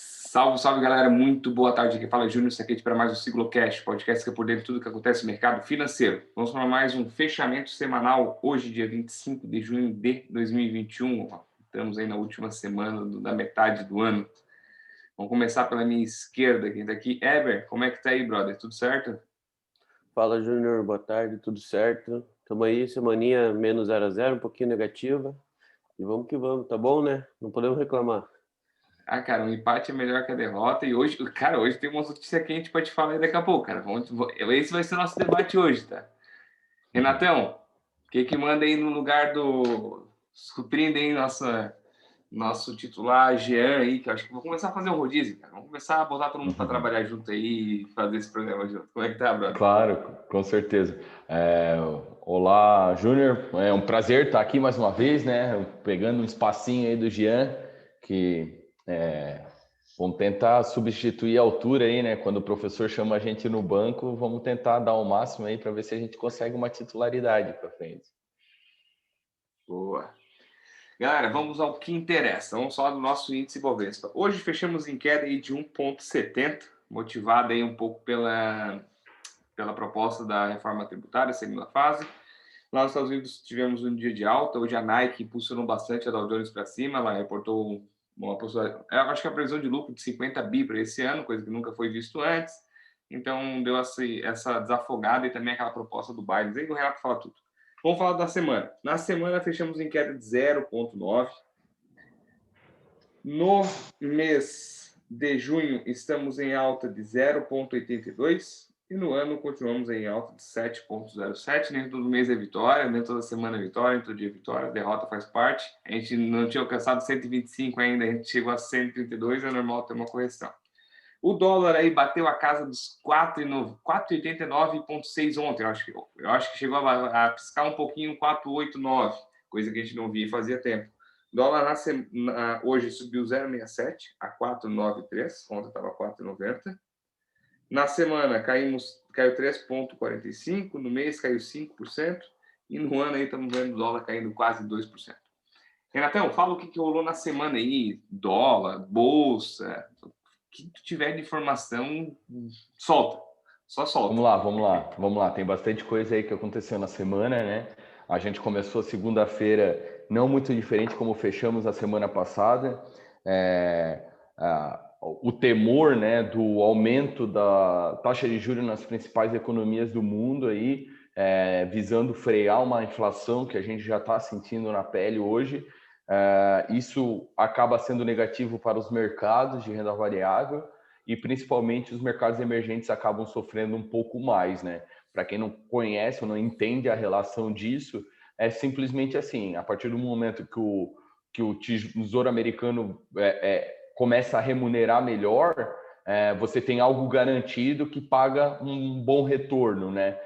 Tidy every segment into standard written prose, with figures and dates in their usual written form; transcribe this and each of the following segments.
Salve, salve, galera. Muito boa tarde. Aqui fala Júnior Saquete para mais um Siglocast, podcast que é por dentro de tudo que acontece no mercado financeiro. Vamos para mais um fechamento semanal, hoje, dia 25 de junho de 2021. Estamos aí na última semana da metade do ano. Vamos começar pela minha esquerda, quem está aqui. Eber, como é que tá aí, brother? Tudo certo? Fala, Júnior. Boa tarde. Tudo certo? Tamo aí, semaninha menos 0-0, um pouquinho negativa. E vamos que vamos, tá bom, né? Não podemos reclamar. Ah, cara, o empate é melhor que a derrota. E hoje, cara, hoje tem uma notícia quente para te falar aí daqui a pouco, cara. Esse vai ser o nosso debate hoje, tá? Renatão, o que manda aí no lugar do... Surpreende aí nosso titular Jean aí, que eu acho que vou começar a fazer um rodízio, cara. Vamos começar a botar todo mundo para trabalhar junto aí e fazer esse programa junto. Como é que tá, brother? Claro, com certeza. Olá, Júnior. É um prazer estar aqui mais uma vez, né? Pegando um espacinho aí do Jean, que vamos tentar substituir a altura aí, né? Quando o professor chama a gente no banco, vamos tentar dar o máximo aí para ver se a gente consegue uma titularidade para frente. Boa. Galera, vamos ao que interessa. Vamos falar do nosso índice Bovespa. Hoje fechamos em queda aí de 1,70, motivada aí um pouco pela proposta da reforma tributária, segunda fase. Lá nos Estados Unidos tivemos um dia de alta. Hoje a Nike impulsionou bastante a Dow Jones para cima. Ela reportou acho que a previsão de lucro de 50 bi para esse ano, coisa que nunca foi visto antes. Então deu essa desafogada e também aquela proposta do Biden. Aí o Renato fala tudo. Vamos falar da semana. Na semana fechamos em queda de 0,9. No mês de junho estamos em alta de 0,82. E no ano continuamos em alta de 7,07. Nem todo mês é vitória, nem toda semana é vitória, nem todo dia é vitória. A derrota faz parte. A gente não tinha alcançado 125 ainda, a gente chegou a 132, é normal ter uma correção. O dólar aí bateu a casa dos 4,89,6 ontem. Eu acho que chegou a piscar um pouquinho 4,89, coisa que a gente não via fazia tempo. O dólar hoje subiu 0,67 a 4,93. Ontem estava 4,90. Na semana caiu 3,45%, no mês caiu 5%, e no ano aí estamos vendo o dólar caindo quase 2%. Renatão, fala o que rolou na semana aí, dólar, bolsa, o que tu tiver de informação, solta, só solta. Vamos lá. Tem bastante coisa aí que aconteceu na semana, né? A gente começou segunda-feira não muito diferente como fechamos a semana passada. O temor, né, do aumento da taxa de juros nas principais economias do mundo aí, visando frear uma inflação que a gente já está sentindo na pele hoje. Isso acaba sendo negativo para os mercados de renda variável e principalmente os mercados emergentes acabam sofrendo um pouco mais, né? Para quem não conhece ou não entende a relação disso, é simplesmente assim: a partir do momento que o Tesouro Americano começa a remunerar melhor, você tem algo garantido que paga um bom retorno, né?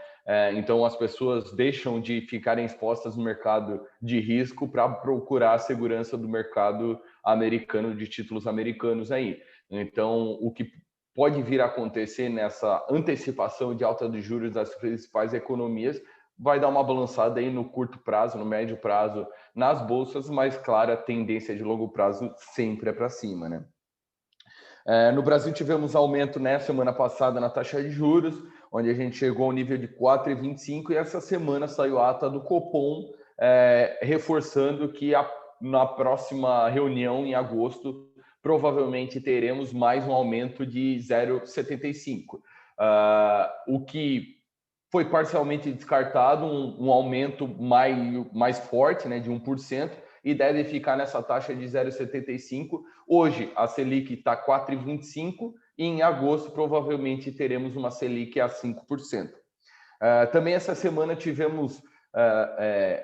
Então as pessoas deixam de ficarem expostas no mercado de risco para procurar a segurança do mercado americano, de títulos americanos aí. Então o que pode vir a acontecer nessa antecipação de alta de juros das principais economias vai dar uma balançada aí no curto prazo, no médio prazo nas bolsas, mas claro, a tendência de longo prazo sempre é para cima, né? No Brasil tivemos aumento semana passada na taxa de juros, onde a gente chegou ao nível de 4,25, e essa semana saiu a ata do Copom, reforçando que na próxima reunião, em agosto, provavelmente teremos mais um aumento de 0,75. O que foi parcialmente descartado, um aumento mais forte, né, de 1%, e deve ficar nessa taxa de 0,75. Hoje, a Selic está 4,25 e em agosto provavelmente teremos uma Selic a 5%. Também essa semana tivemos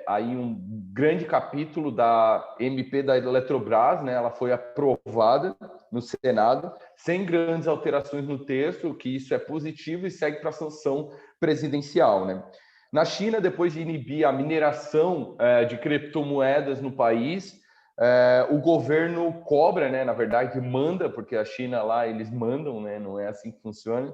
aí um grande capítulo da MP da Eletrobras, né? Ela foi aprovada no Senado, sem grandes alterações no texto, que isso é positivo e segue para a sanção presidencial, né? Na China, depois de inibir a mineração de criptomoedas no país, o governo cobra, né? Na verdade, manda, porque a China lá, eles mandam, né? Não é assim que funciona,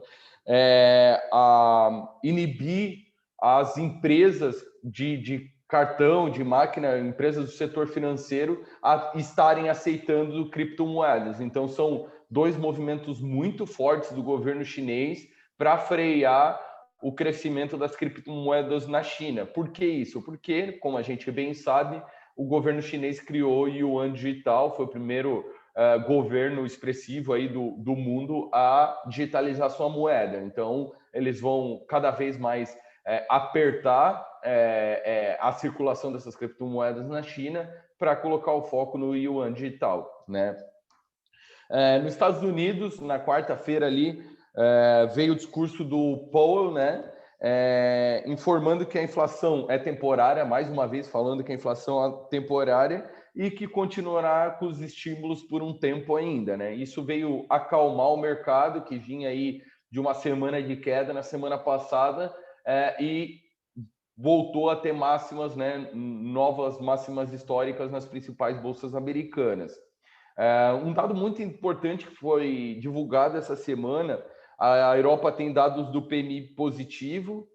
a inibir as empresas de cartão, de máquina, empresas do setor financeiro a estarem aceitando criptomoedas. Então, são dois movimentos muito fortes do governo chinês para frear o crescimento das criptomoedas na China. Por que isso? Porque, como a gente bem sabe, o governo chinês criou o Yuan Digital, foi o primeiro governo expressivo aí do mundo a digitalizar sua moeda. Então, eles vão cada vez mais apertar a circulação dessas criptomoedas na China para colocar o foco no Yuan Digital, né? Nos Estados Unidos, na quarta-feira ali, veio o discurso do Powell, né? Informando que a inflação é temporária, mais uma vez falando que a inflação é temporária e que continuará com os estímulos por um tempo ainda, né? Isso veio acalmar o mercado, que vinha aí de uma semana de queda na semana passada, e voltou a ter máximas, né? Novas máximas históricas nas principais bolsas americanas. Um dado muito importante que foi divulgado essa semana: a Europa tem dados do PMI positivo,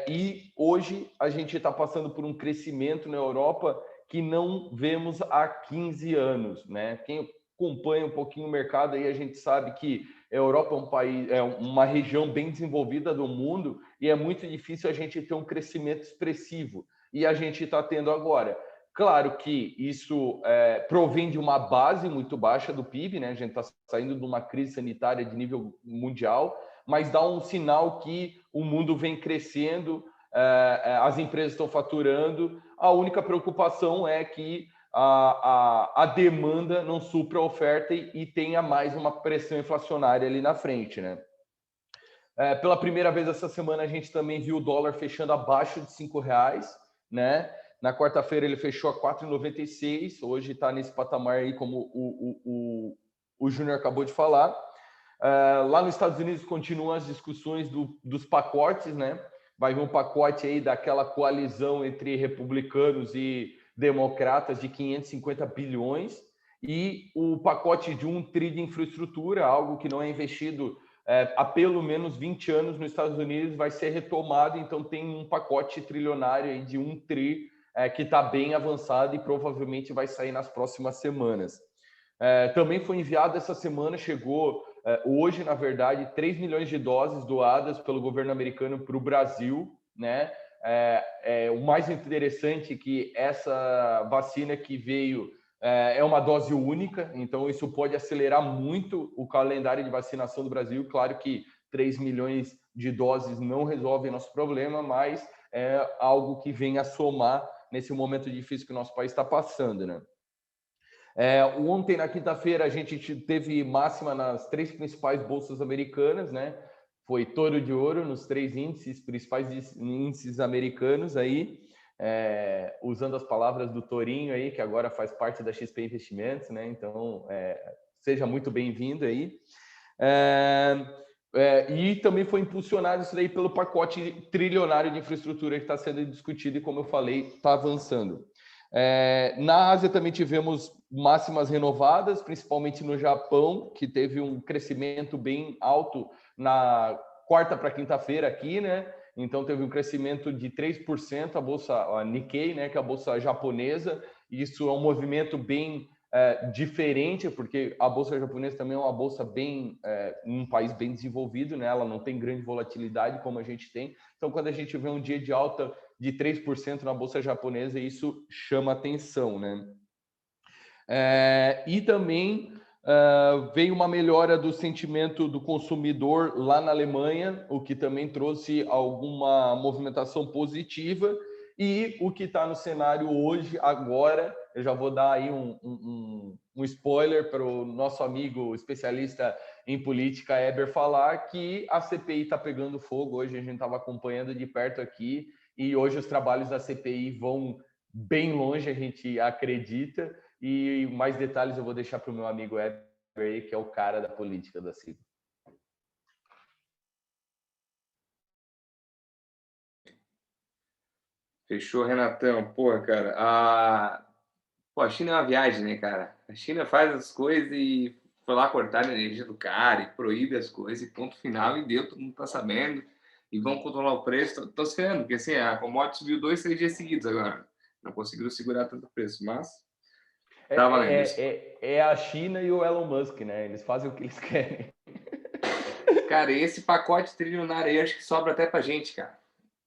e hoje a gente está passando por um crescimento na Europa que não vemos há 15 anos, né? Quem acompanha um pouquinho o mercado aí, a gente sabe que a Europa é um país, é uma região bem desenvolvida do mundo e é muito difícil a gente ter um crescimento expressivo, e a gente está tendo agora. Claro que isso provém de uma base muito baixa do PIB, né? A gente está saindo de uma crise sanitária de nível mundial, mas dá um sinal que o mundo vem crescendo, as empresas estão faturando. A única preocupação é que a demanda não supra a oferta e tenha mais uma pressão inflacionária ali na frente, né? Pela primeira vez essa semana a gente também viu o dólar fechando abaixo de R$5, né? Na quarta-feira ele fechou a 4,96, hoje está nesse patamar aí, como o Júnior acabou de falar. Lá nos Estados Unidos continuam as discussões dos pacotes, né? Vai vir um pacote aí daquela coalizão entre republicanos e democratas de 550 bilhões, e o pacote de 1 tri de infraestrutura, algo que não é investido há pelo menos 20 anos nos Estados Unidos, vai ser retomado. Então tem um pacote trilionário aí de 1 tri que está bem avançado e provavelmente vai sair nas próximas semanas. Também foi enviado essa semana, chegou hoje, na verdade, 3 milhões de doses doadas pelo governo americano para o Brasil, né? O mais interessante é que essa vacina que veio é uma dose única, então isso pode acelerar muito o calendário de vacinação do Brasil. Claro que 3 milhões de doses não resolvem nosso problema, mas é algo que vem a somar nesse momento difícil que o nosso país está passando, né? Ontem, na quinta-feira, a gente teve máxima nas 3 principais bolsas americanas, né? Foi touro de ouro nos 3 principais índices americanos aí, usando as palavras do Tourinho aí, que agora faz parte da XP Investimentos, né? Então, seja muito bem-vindo aí. E também foi impulsionado isso daí pelo pacote trilionário de infraestrutura que está sendo discutido e, como eu falei, está avançando. Na Ásia também tivemos máximas renovadas, principalmente no Japão, que teve um crescimento bem alto na quarta para quinta-feira aqui, né? Então teve um crescimento de 3%, a Nikkei, né, que é a bolsa japonesa. Isso é um movimento bem diferente, porque a bolsa japonesa também é uma bolsa bem um país bem desenvolvido, né? Ela não tem grande volatilidade como a gente tem. Então, quando a gente vê um dia de alta de 3% na bolsa japonesa, isso chama atenção, né? E também veio uma melhora do sentimento do consumidor lá na Alemanha, o que também trouxe alguma movimentação positiva. E o que está no cenário hoje, agora, eu já vou dar aí um spoiler para o nosso amigo especialista em política, Eber, falar que a CPI está pegando fogo. Hoje a gente estava acompanhando de perto aqui, e hoje os trabalhos da CPI vão bem longe, a gente acredita. E mais detalhes eu vou deixar para o meu amigo Eber aí, que é o cara da política da CIB. Fechou, Renatão. Porra, cara. A China é uma viagem, né, cara? A China faz as coisas e foi lá cortar a energia do cara e proíbe as coisas e ponto final, e deu, todo mundo tá sabendo. E vão controlar o preço. Estão se ferrando, porque assim, a commodity subiu 2, 3 dias seguidos agora. Não conseguiram segurar tanto preço, mas... Tá valendo isso. É a China e o Elon Musk, né? Eles fazem o que eles querem. Cara, e esse pacote trilionário aí, acho que sobra até pra gente, cara.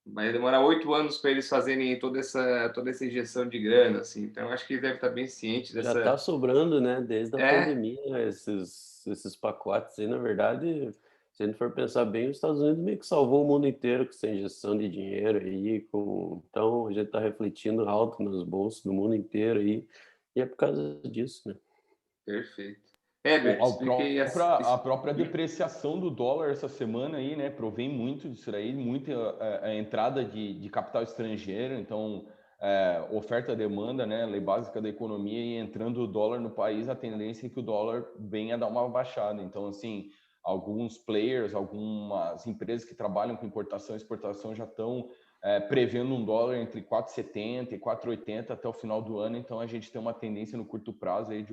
Vai demorar 8 anos para eles fazerem toda essa injeção de grana, assim. Então, acho que ele deve estar bem ciente Já está dessa. sobrando, né? Desde a É, pandemia, esses pacotes aí, na verdade, se a gente for pensar bem, os Estados Unidos meio que salvou o mundo inteiro com essa injeção de dinheiro aí, então a gente está refletindo alto nas bolsas do mundo inteiro aí, e é por causa disso, né? perfeito. Heber, expliquei A própria depreciação do dólar essa semana aí, né, provém muito disso aí, muita a entrada de capital estrangeiro, então oferta e demanda, né, lei básica da economia, e entrando o dólar no país, a tendência é que o dólar venha a dar uma baixada. Então, assim, alguns players, algumas empresas que trabalham com importação e exportação já estão prevendo um dólar entre 4,70 e 4,80 até o final do ano. Então, a gente tem uma tendência no curto prazo aí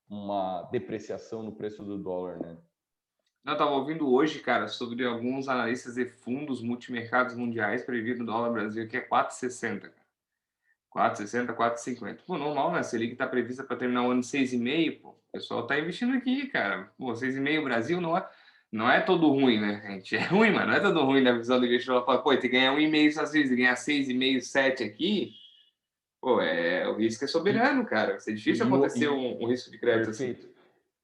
uma depreciação no preço do dólar, né? Eu estava ouvindo hoje, cara, sobre alguns analistas de fundos multimercados mundiais prevendo o dólar Brasil, que é 4,60, cara. 4,60, 4,50. Pô, normal, né? A Selic está prevista para terminar o ano 6,5, pô. O pessoal tá investindo aqui, cara. Pô, 6,5 Brasil não é todo ruim, né, gente? É ruim, mas não é todo ruim na visão do investidor. Fala, pô, tem que ganhar 1,5 às vezes, ganhar 6,5, 7 aqui. Pô, o risco é E, soberano, cara. Vai ser difícil e, o- acontecer e- um risco de crédito assim. Perfeito.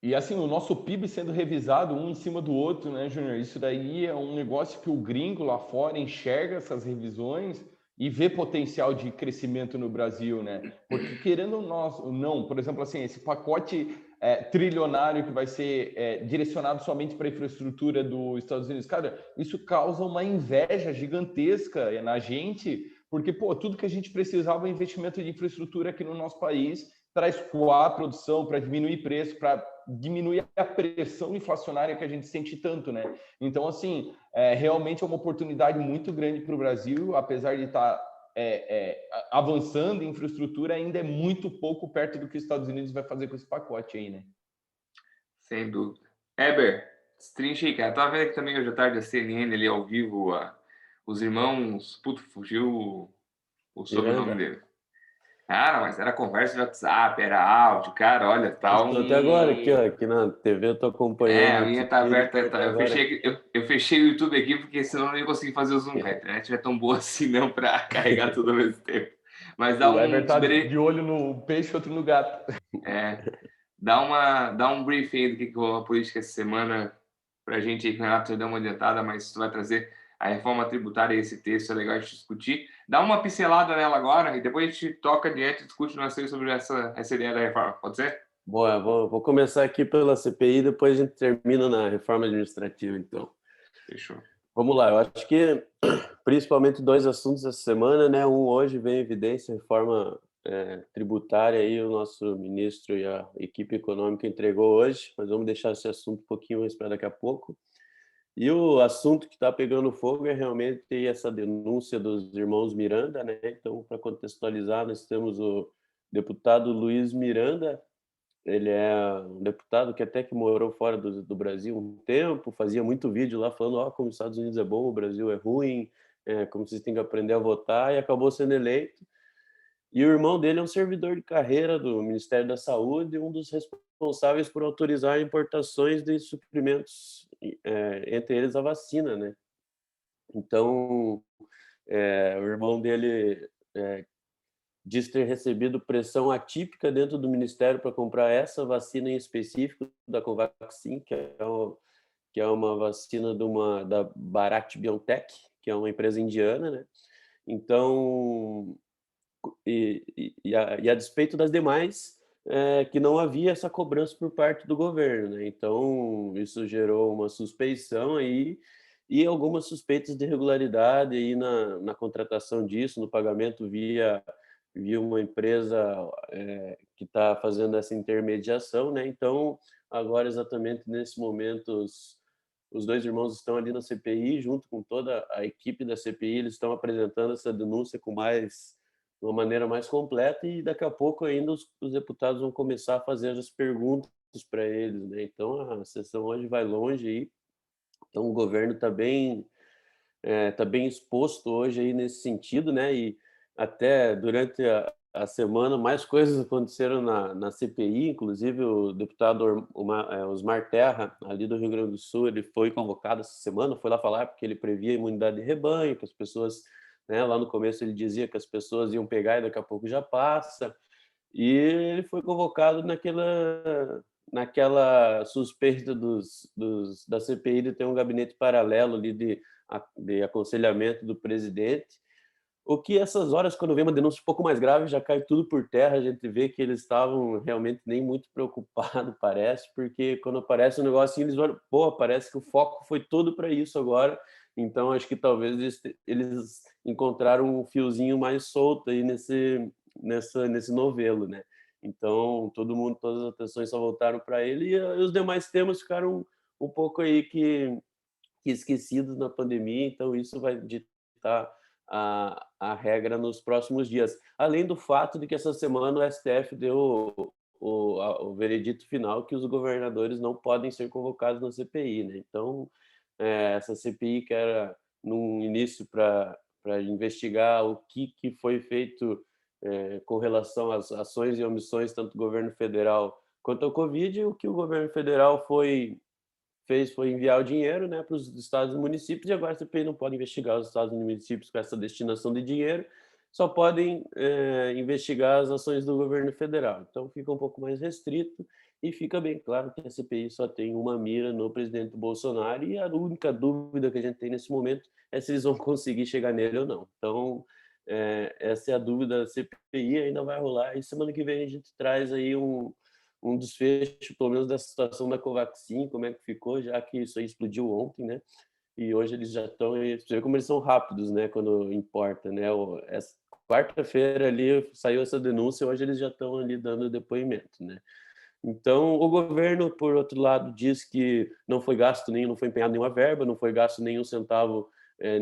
E assim, o nosso PIB sendo revisado um em cima do outro, né, Júnior? Isso daí é um negócio que o gringo lá fora enxerga essas revisões e vê potencial de crescimento no Brasil, né? Porque querendo nós, não, por exemplo, assim, esse pacote trilionário que vai ser direcionado somente para a infraestrutura dos Estados Unidos, cara, isso causa uma inveja gigantesca na gente, porque, pô, tudo que a gente precisava é investimento de infraestrutura aqui no nosso país para escoar a produção, para diminuir preço, para diminuir a pressão inflacionária que a gente sente tanto, né? Então, assim, realmente é uma oportunidade muito grande para o Brasil, apesar de estar avançando em infraestrutura, ainda é muito pouco perto do que os Estados Unidos vai fazer com esse pacote aí, né? Sem dúvida. Heber, destrincha aí, cara. Tava vendo aqui também hoje à tarde a CNN ali ao vivo, os irmãos. Puto, fugiu o sobrenome Miranda, dele. Cara, mas era conversa de WhatsApp, era áudio, cara, olha, eu tá estou até agora aqui, ó, um. aqui na TV, eu tô É, acompanhando a minha tá aqui, aberta, até tá. Eu agora. fechei, eu fechei o YouTube aqui porque senão eu não ia conseguir fazer o zoom. A internet não é tão boa assim não para carregar tudo ao mesmo tempo. Mas dá O Ever um tá de olho no peixe, outro no gato. é, dá um briefing aí do que rolou a política essa semana pra gente aí, que o Renato deu uma adiantada, mas tu vai trazer a reforma tributária e esse texto, é legal a gente discutir. Dá uma pincelada nela agora e depois a gente toca adiante e discute nós três sobre essa ideia da reforma, pode ser? Boa, vou começar aqui pela CPI, depois a gente termina na reforma administrativa, então. Fechou. Vamos lá, eu acho que principalmente dois assuntos essa semana, né? Um hoje vem em evidência, a reforma tributária, aí o nosso ministro e a equipe econômica entregou hoje, mas vamos deixar esse assunto um pouquinho mais para daqui a pouco. E o assunto que está pegando fogo é realmente essa denúncia dos irmãos Miranda, né? Então, para contextualizar, nós temos o deputado Luiz Miranda. Ele é um deputado que até que morou fora do Brasil um tempo, fazia muito vídeo lá falando, como os Estados Unidos é bom, o Brasil é ruim, como vocês têm que aprender a votar, e acabou sendo eleito. E o irmão dele é um servidor de carreira do Ministério da Saúde, um dos responsáveis por autorizar importações de suprimentos, entre eles a vacina, né? Então, o irmão dele diz ter recebido pressão atípica dentro do Ministério para comprar essa vacina em específico, da Covaxin, que é uma vacina da Bharat Biotech, que é uma empresa indiana, né? Então, a despeito das demais, que não havia essa cobrança por parte do governo, né? Então, isso gerou uma suspeição aí e algumas suspeitas de irregularidade aí na contratação disso, no pagamento via uma empresa que está fazendo essa intermediação, né? Então, agora exatamente nesse momento os dois irmãos estão ali na CPI, junto com toda a equipe da CPI, eles estão apresentando essa denúncia de uma maneira mais completa, e daqui a pouco ainda os deputados vão começar a fazer as perguntas para eles, né? Então a sessão hoje vai longe aí, então o governo tá bem exposto hoje aí nesse sentido, né? E até durante a semana mais coisas aconteceram na CPI, inclusive o deputado Osmar Terra, ali do Rio Grande do Sul, ele foi convocado essa semana, foi lá falar porque ele previa imunidade de rebanho, que as pessoas, né, lá no começo ele dizia que as pessoas iam pegar e daqui a pouco já passa, e ele foi convocado naquela suspeita da CPI de ter um gabinete paralelo ali de aconselhamento do presidente, o que essas horas, quando vem uma denúncia um pouco mais grave, já cai tudo por terra, a gente vê que eles estavam realmente nem muito preocupados, parece, porque quando aparece um negócio assim, eles olham, pô, parece que o foco foi todo para isso agora, então acho que talvez eles encontraram um fiozinho mais solto aí nesse novelo, né? Então, todo mundo, todas as atenções só voltaram para ele e os demais temas ficaram um pouco aí que esquecidos na pandemia, então isso vai ditar a regra nos próximos dias. Além do fato de que essa semana o STF deu o veredito final que os governadores não podem ser convocados na CPI, né? Então, essa CPI que era num início para investigar o que foi feito com relação às ações e omissões tanto do governo federal quanto ao Covid, o que o governo federal fez foi enviar o dinheiro, né, para os estados e municípios, e agora a CPI não pode investigar os estados e municípios com essa destinação de dinheiro, só podem investigar as ações do governo federal. Então fica um pouco mais restrito e fica bem claro que a CPI só tem uma mira no presidente Bolsonaro e a única dúvida que a gente tem nesse momento é se eles vão conseguir chegar nele ou não. Então essa é a dúvida da CPI, ainda vai rolar e semana que vem a gente traz aí um desfecho, pelo menos dessa situação da Covaxin, como é que ficou, já que isso aí explodiu ontem, né? E hoje eles já estão, você vê como eles são rápidos, né? Quando importa, né? Quarta-feira ali saiu essa denúncia, hoje eles já estão ali dando depoimento, né? Então, o governo, por outro lado, diz que não foi gasto nenhum, não foi empenhado nenhuma verba, não foi gasto nenhum centavo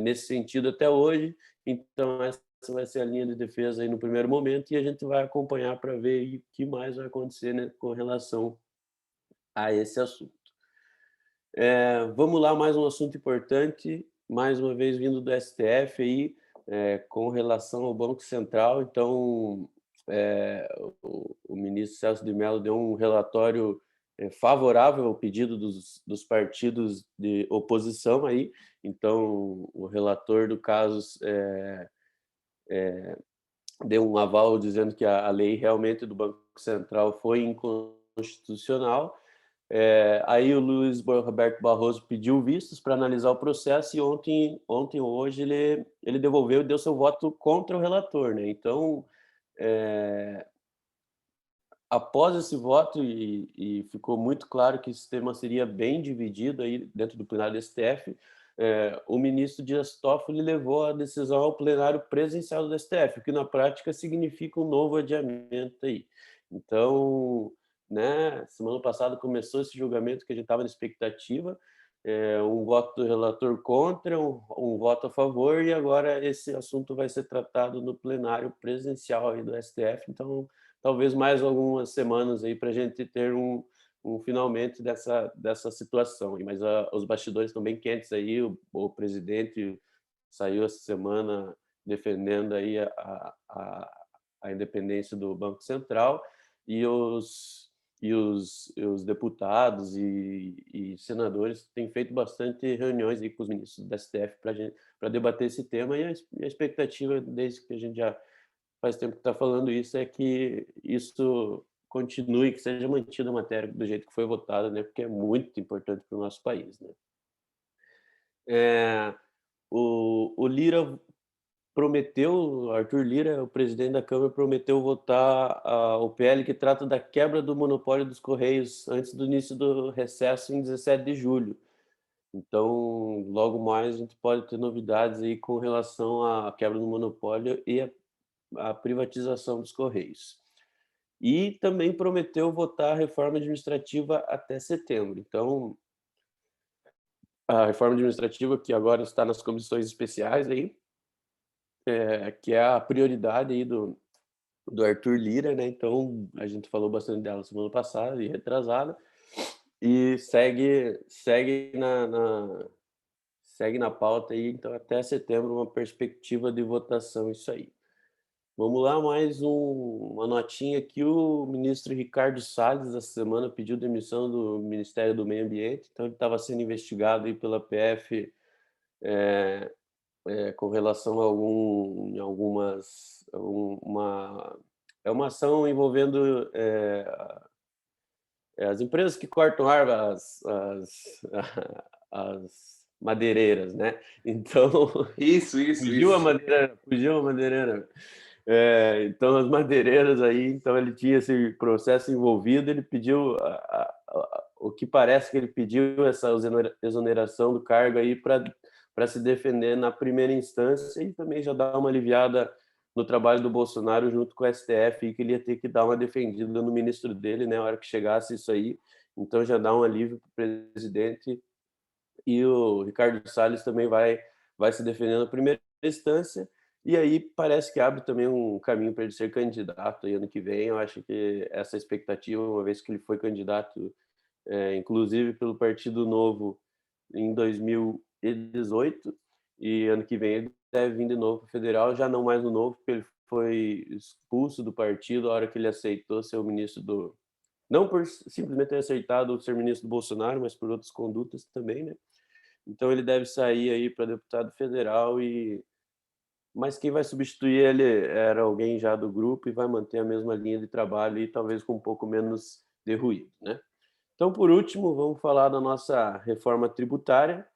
nesse sentido até hoje. Então, essa vai ser a linha de defesa aí no primeiro momento e a gente vai acompanhar para ver o que mais vai acontecer, né, com relação a esse assunto. Vamos lá, mais um assunto importante, mais uma vez vindo do STF aí, com relação ao Banco Central. Então, o ministro Celso de Mello deu um relatório favorável ao pedido dos partidos de oposição aí. Então, o relator do caso deu um aval dizendo que a lei realmente do Banco Central foi inconstitucional. Aí o Luiz Roberto Barroso pediu vistos para analisar o processo e ontem ou hoje ele devolveu e deu seu voto contra o relator, né? Então, após esse voto e ficou muito claro que esse tema seria bem dividido aí dentro do plenário do STF, o ministro Dias Toffoli levou a decisão ao plenário presencial do STF, o que na prática significa um novo adiamento aí. Então, né, semana passada começou esse julgamento que a gente estava na expectativa, um voto do relator contra, um voto a favor, e agora esse assunto vai ser tratado no plenário presencial aí do STF. Então, talvez mais algumas semanas aí para a gente ter um finalmente dessa situação. Mas os bastidores estão bem quentes aí. O presidente saiu essa semana defendendo aí a independência do Banco Central e os deputados e senadores têm feito bastante reuniões aí com os ministros do STF para debater esse tema, e a expectativa, desde que a gente já faz tempo que está falando isso, é que isso continue, que seja mantida a matéria do jeito que foi votada, né? Porque é muito importante para o nosso país, né? O Lira prometeu, Arthur Lira, o presidente da Câmara, prometeu votar o PL que trata da quebra do monopólio dos Correios antes do início do recesso em 17 de julho. Então, logo mais a gente pode ter novidades aí com relação à quebra do monopólio e a privatização dos Correios. E também prometeu votar a reforma administrativa até setembro. Então, a reforma administrativa que agora está nas comissões especiais aí, que é a prioridade aí do Arthur Lira, né? Então, a gente falou bastante dela semana passada e retrasada, e segue na pauta aí, então até setembro uma perspectiva de votação isso aí. Vamos lá, mais uma notinha aqui. O ministro Ricardo Salles, essa semana, pediu demissão do Ministério do Meio Ambiente, então ele estava sendo investigado aí pela PF com relação a é uma ação envolvendo as empresas que cortam árvore, as madeireiras, né? Então, Isso, fugiu a isso. madeireira. Então, as madeireiras aí, então ele tinha esse processo envolvido, ele pediu, o que parece que ele pediu essa exoneração do cargo aí para se defender na primeira instância e também já dar uma aliviada no trabalho do Bolsonaro junto com o STF, e que ele ia ter que dar uma defendida no ministro dele, né, na hora que chegasse isso aí. Então já dá um alívio para o presidente, e o Ricardo Salles também vai se defender na primeira instância, e aí parece que abre também um caminho para ele ser candidato aí ano que vem. Eu acho que essa expectativa, uma vez que ele foi candidato, inclusive pelo Partido Novo em 2018, e ano que vem ele deve vir de novo para o federal, já não mais no Novo, porque ele foi expulso do partido a hora que ele aceitou ser o ministro do... Não por simplesmente ter aceitado ser ministro do Bolsonaro, mas por outras condutas também, né? Então ele deve sair aí para deputado federal, mas quem vai substituir ele era alguém já do grupo e vai manter a mesma linha de trabalho e talvez com um pouco menos de ruído, né? Então, por último, vamos falar da nossa reforma tributária,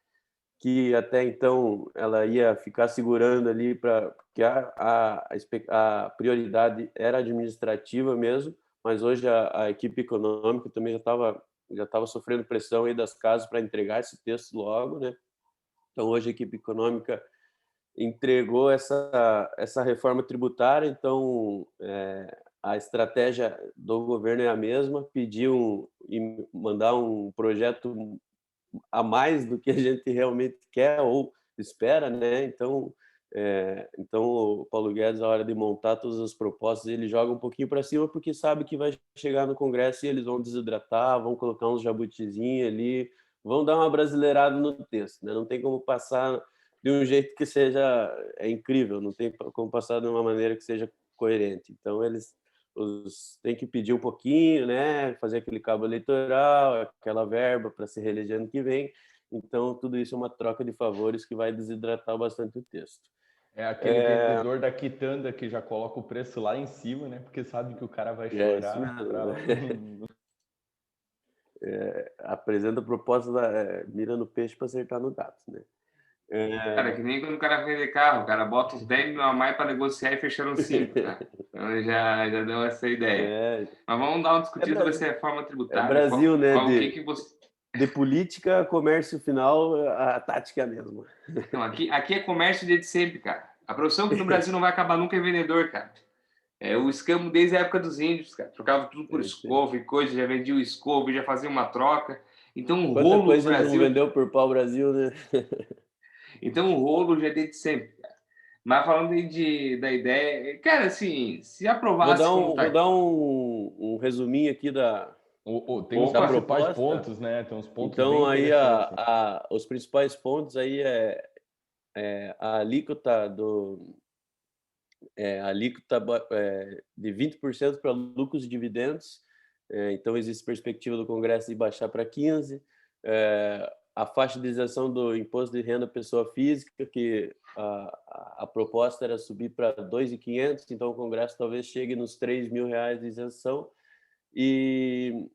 que até então ela ia ficar segurando ali para que a prioridade era administrativa mesmo, mas hoje a equipe econômica também já estava sofrendo pressão aí das casas para entregar esse texto logo, né? Então hoje a equipe econômica entregou essa reforma tributária. Então a estratégia do governo é a mesma, e mandar um projeto a mais do que a gente realmente quer ou espera, né? Então o Paulo Guedes, na hora de montar todas as propostas, ele joga um pouquinho para cima, porque sabe que vai chegar no Congresso e eles vão desidratar, vão colocar uns jabutizinhos ali, vão dar uma brasileirada no texto, né? Não tem como passar de um jeito que seja incrível, não tem como passar de uma maneira que seja coerente. Então eles têm que pedir um pouquinho, né? Fazer aquele cabo eleitoral, aquela verba para se reeleger ano que vem. Então tudo isso é uma troca de favores que vai desidratar bastante o texto. É aquele vendedor da quitanda que já coloca o preço lá em cima, né? Porque sabe que o cara vai chorar. Isso mesmo. Apresenta a proposta mira no peixe para acertar no gato, né? Cara, que nem quando o cara vende carro, o cara bota uns 10 mil a mais para negociar e fechando 5, tá? Então já deu essa ideia. Mas vamos dar uma discutida sobre essa reforma tributária. Brasil, né? O que você... De política, comércio final, a tática é a mesma. Então, aqui é comércio desde sempre, cara. A profissão que no Brasil não vai acabar nunca é vendedor, cara. É o escambo desde a época dos índios, cara. Trocava tudo por escova e coisa, já vendia o escova, já fazia uma troca. Então o rolo coisa do Brasil... não vendeu por pau Brasil, né? Então o rolo já é desde sempre, cara. Mas falando aí da ideia, cara, assim, se aprovasse Vou dar um resuminho aqui tem os da principais proposta. pontos, né? Tem uns pontos então, bem aí interessantes. os principais pontos aí a alíquota de 20% para lucros e dividendos. Então existe perspectiva do Congresso de baixar para 15%. A faixa de isenção do imposto de renda pessoa física, que a proposta era subir para 2.500, então o Congresso talvez chegue nos R$3.000 de isenção. E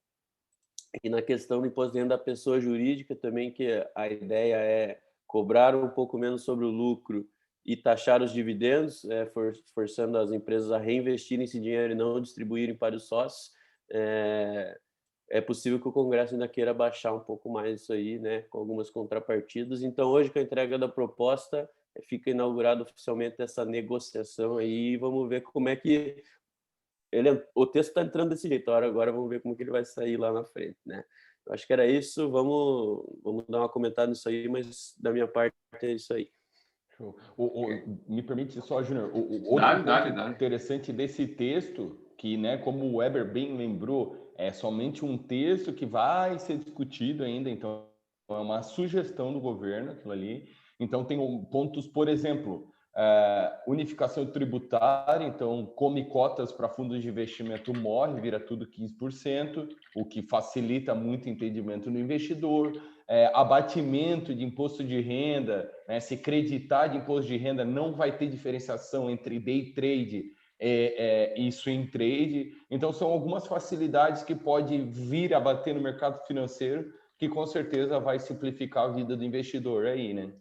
na questão do imposto de renda da pessoa jurídica também, que a ideia é cobrar um pouco menos sobre o lucro e taxar os dividendos, forçando as empresas a reinvestirem esse dinheiro e não distribuírem para os sócios. É possível que o Congresso ainda queira baixar um pouco mais isso aí, né, com algumas contrapartidas. Então, hoje, com a entrega da proposta, fica inaugurada oficialmente essa negociação aí, e vamos ver como é que o texto está entrando desse jeito. Agora vamos ver como que ele vai sair lá na frente, né? Eu acho que era isso. Vamos dar uma comentada nisso aí, mas da minha parte é isso aí. Me permite só, Júnior, outro ponto interessante desse texto, que, né, como o Weber bem lembrou, é somente um texto que vai ser discutido ainda, então é uma sugestão do governo, aquilo ali. Então tem pontos, por exemplo, Unificação tributária, então come cotas para fundos de investimento morre, vira tudo 15%, o que facilita muito o entendimento do investidor. Abatimento de imposto de renda, né? Se creditar de imposto de renda, não vai ter diferenciação entre day trade e swing trade. Então, são algumas facilidades que pode vir a bater no mercado financeiro, que com certeza vai simplificar a vida do investidor aí, né?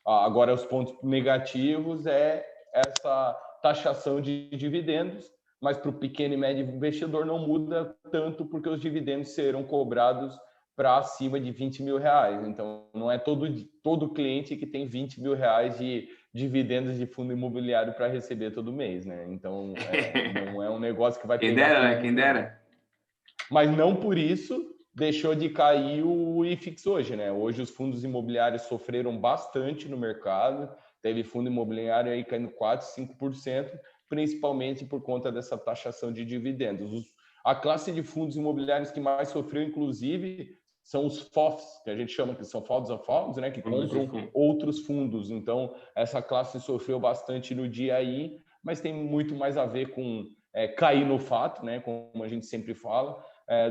Agora, os pontos negativos é essa taxação de dividendos, mas para o pequeno e médio investidor não muda tanto, porque os dividendos serão cobrados para acima de 20 mil reais. Então, não é todo cliente que tem 20 mil reais de dividendos de fundo imobiliário para receber todo mês, né? Então, não é um negócio que vai Quem pegar dera, todo né? mundo. Quem dera. Mas não por isso deixou de cair o IFIX hoje, né? Hoje os fundos imobiliários sofreram bastante no mercado, teve fundo imobiliário aí caindo 4%, 5%, principalmente por conta dessa taxação de dividendos. A classe de fundos imobiliários que mais sofreu, inclusive, são os FOFs, que a gente chama que são Funds of Funds, né? Que compram outros fundos. Então, essa classe sofreu bastante no dia aí, mas tem muito mais a ver com cair no fato, né? Como a gente sempre fala,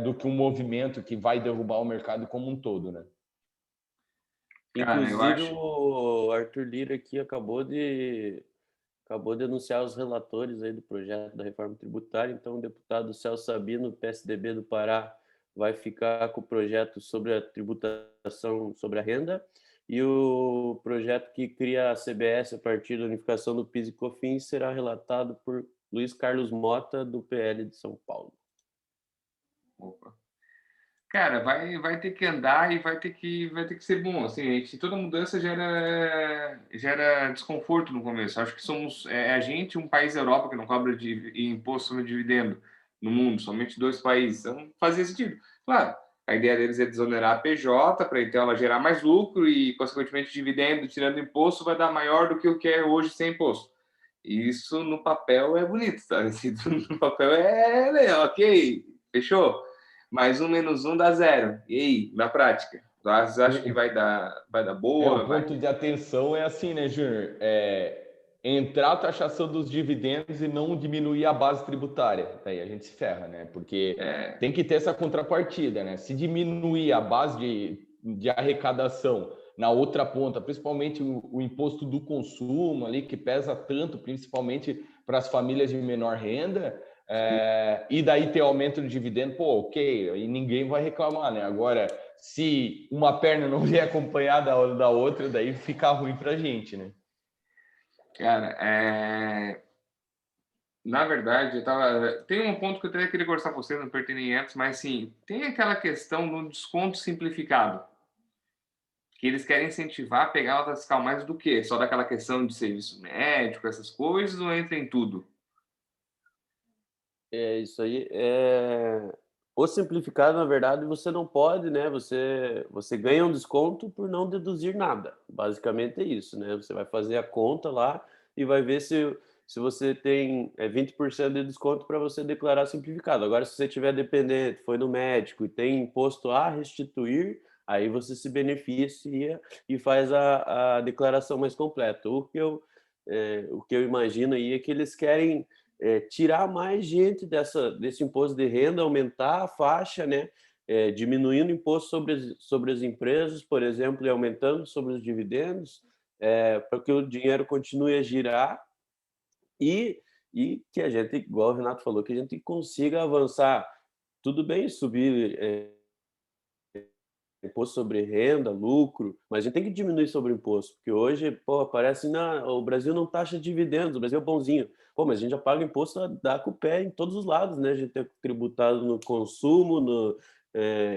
do que um movimento que vai derrubar o mercado como um todo, né? Cara, eu Inclusive, acho. o Arthur Lira aqui acabou de anunciar os relatores aí do projeto da reforma tributária. Então, o deputado Celso Sabino, PSDB do Pará, vai ficar com o projeto sobre a tributação sobre a renda, e o projeto que cria a CBS a partir da unificação do PIS e COFINS será relatado por Luiz Carlos Mota, do PL de São Paulo. Opa. Cara, vai ter que andar e vai ter que ser bom. Assim, toda mudança gera desconforto no começo. Acho que somos a gente, um país da Europa que não cobra imposto sobre dividendo no mundo, somente 2 países. Então, fazia sentido. Claro, a ideia deles é desonerar a PJ para então ela gerar mais lucro e, consequentemente, dividendo, tirando imposto, vai dar maior do que o que é hoje sem imposto. E isso no papel é bonito, tá? No papel ok, fechou? Mais 1 menos 1 dá 0. E aí, na prática? Você acha que vai dar boa? O ponto de atenção é assim, né, Júnior? Entrar a taxação dos dividendos e não diminuir a base tributária. Daí a gente se ferra, né? Porque tem que ter essa contrapartida, né? Se diminuir a base de arrecadação na outra ponta, principalmente o imposto do consumo ali, que pesa tanto, principalmente para as famílias de menor renda, e daí ter aumento do dividendo, pô, ok, aí ninguém vai reclamar, né? Agora, se uma perna não vier acompanhada da outra, daí fica ruim para a gente, né? Cara, na verdade, tem um ponto que eu até queria conversar com você, não pertence antes, mas sim, tem aquela questão do desconto simplificado, que eles querem incentivar a pegar a nota fiscal mais do que só daquela questão de serviço médico, essas coisas, ou entra em tudo? Isso aí. O simplificado, na verdade, você não pode, né? Você ganha um desconto por não deduzir nada. Basicamente é isso, né? Você vai fazer a conta lá e vai ver se você tem 20% de desconto para você declarar simplificado. Agora, se você tiver dependente, foi no médico e tem imposto a restituir, aí você se beneficia e faz a declaração mais completa. O que eu imagino aí é que eles querem tirar mais gente desse imposto de renda, aumentar a faixa, né? Diminuindo o imposto sobre as empresas, por exemplo, e aumentando sobre os dividendos, para que o dinheiro continue a girar e, que a gente, igual o Renato falou, que a gente consiga avançar. Tudo bem subir imposto sobre renda, lucro, mas a gente tem que diminuir sobre o imposto, porque hoje, pô, parece o Brasil não taxa dividendos, o Brasil é bonzinho. Pô, mas a gente já paga imposto a dar com o pé em todos os lados, né? A gente é tributado no consumo,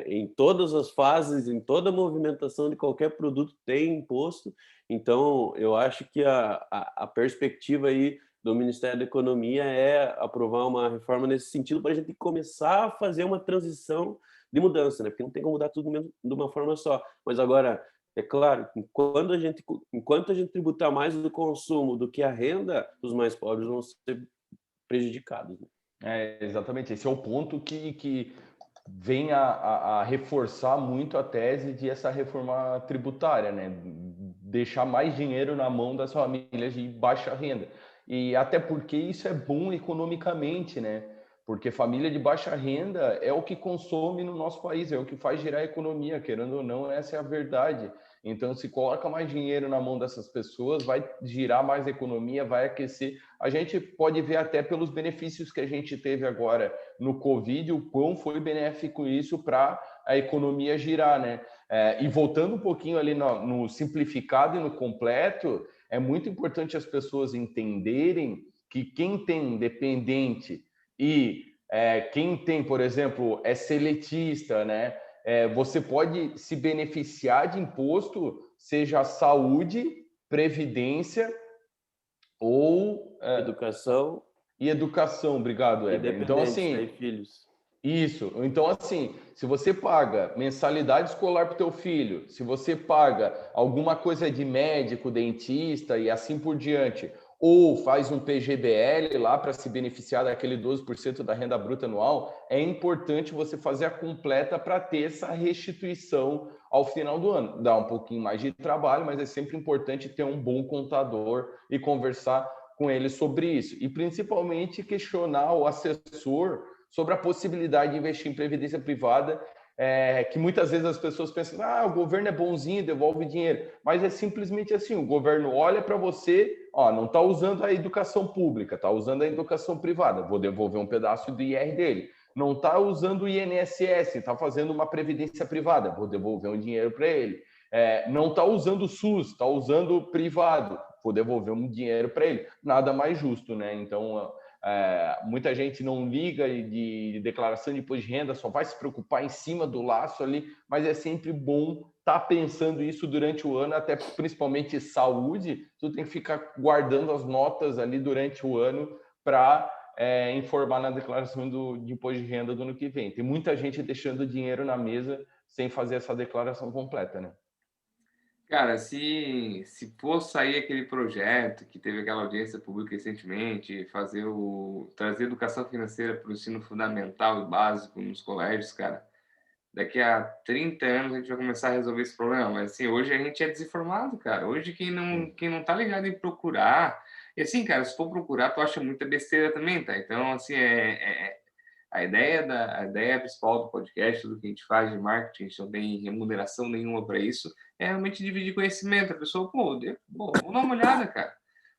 em todas as fases, em toda a movimentação de qualquer produto tem imposto. Então, eu acho que a perspectiva aí do Ministério da Economia é aprovar uma reforma nesse sentido para a gente começar a fazer uma transição de mudança, né? Porque não tem como mudar tudo de uma forma só. Mas agora, é claro, enquanto a gente tributar mais do consumo do que a renda, os mais pobres vão ser prejudicados, né? Exatamente. Esse é o ponto que vem a reforçar muito a tese de essa reforma tributária, né? deixar mais dinheiro na mão das famílias de baixa renda. E até porque isso é bom economicamente, né? Porque família de baixa renda é o que consome no nosso país, é o que faz girar a economia, querendo ou não, essa é a verdade. Então, se coloca mais dinheiro na mão dessas pessoas, vai girar mais economia, vai aquecer. A gente pode ver até pelos benefícios que a gente teve agora no Covid, o quão foi benéfico isso para a economia girar, né? E voltando um pouquinho ali no simplificado e no completo, é muito importante as pessoas entenderem que quem tem dependente e quem tem, por exemplo, é seletista, né? Você pode se beneficiar de imposto, seja saúde, previdência ou Educação e educação. Obrigado, e Éder. Então, dependentes, assim, daí filhos. isso. Então, assim, se você paga mensalidade escolar para o teu filho, se você paga alguma coisa de médico, dentista e assim por diante, ou faz um PGBL lá para se beneficiar daquele 12% da renda bruta anual, é importante você fazer a completa para ter essa restituição ao final do ano. Dá um pouquinho mais de trabalho, mas é sempre importante ter um bom contador e conversar com ele sobre isso. E principalmente questionar o assessor sobre a possibilidade de investir em previdência privada, que muitas vezes as pessoas pensam, o governo é bonzinho, devolve dinheiro, mas é simplesmente assim, o governo olha para você, não está usando a educação pública, está usando a educação privada, vou devolver um pedaço do IR dele. Não está usando o INSS, está fazendo uma previdência privada, vou devolver um dinheiro para ele. Não está usando o SUS, está usando o privado, vou devolver um dinheiro para ele. Nada mais justo, né? Então, muita gente não liga de declaração de imposto de renda, só vai se preocupar em cima do laço ali, mas é sempre bom estar pensando isso durante o ano, até principalmente saúde, tu tem que ficar guardando as notas ali durante o ano para informar na declaração de imposto de renda do ano que vem. Tem muita gente deixando dinheiro na mesa sem fazer essa declaração completa, né? Cara, se for sair aquele projeto que teve aquela audiência pública recentemente, trazer educação financeira para o ensino fundamental e básico nos colégios, cara, daqui a 30 anos a gente vai começar a resolver esse problema. Mas assim, hoje a gente é desinformado, cara. Hoje quem não tá ligado em procurar, e assim, cara, se for procurar, tu acha muita besteira também, tá? Então, assim, a ideia principal do podcast, tudo que a gente faz de marketing, a gente não tem remuneração nenhuma para isso, é realmente dividir conhecimento. A pessoa, vou dar uma olhada, cara.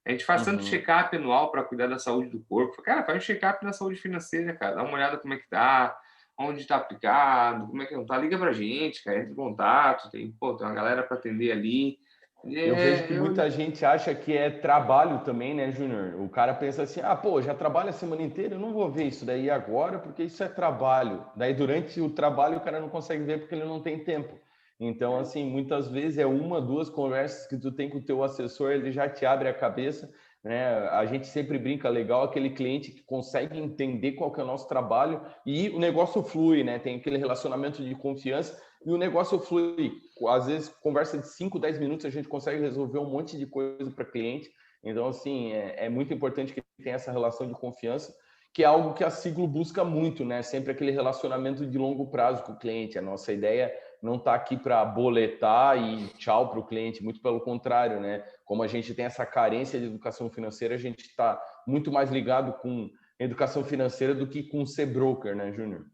A gente faz tanto check-up anual para cuidar da saúde do corpo. Cara, faz um check-up na saúde financeira, cara. Dá uma olhada como é que tá, onde está aplicado, como é que não tá. Liga pra gente, cara. Entra em contato. Tem uma galera para atender ali. Eu vejo que muita gente acha que é trabalho também, né, Júnior? O cara pensa assim, já trabalho a semana inteira, eu não vou ver isso daí agora, porque isso é trabalho. Daí, durante o trabalho, o cara não consegue ver porque ele não tem tempo. Então, assim, muitas vezes é uma, duas conversas que tu tem com o teu assessor, ele já te abre a cabeça, né? A gente sempre brinca legal, aquele cliente que consegue entender qual que é o nosso trabalho e o negócio flui, né? Tem aquele relacionamento de confiança e o negócio flui. Às vezes, conversa de 5, 10 minutos, a gente consegue resolver um monte de coisa para cliente. Então, assim, é muito importante que tenha essa relação de confiança, que é algo que a Siglo busca muito, né? Sempre aquele relacionamento de longo prazo com o cliente. A nossa ideia não está aqui para boletar e tchau para o cliente, muito pelo contrário, né? Como a gente tem essa carência de educação financeira, a gente está muito mais ligado com educação financeira do que com ser broker, né, Júnior?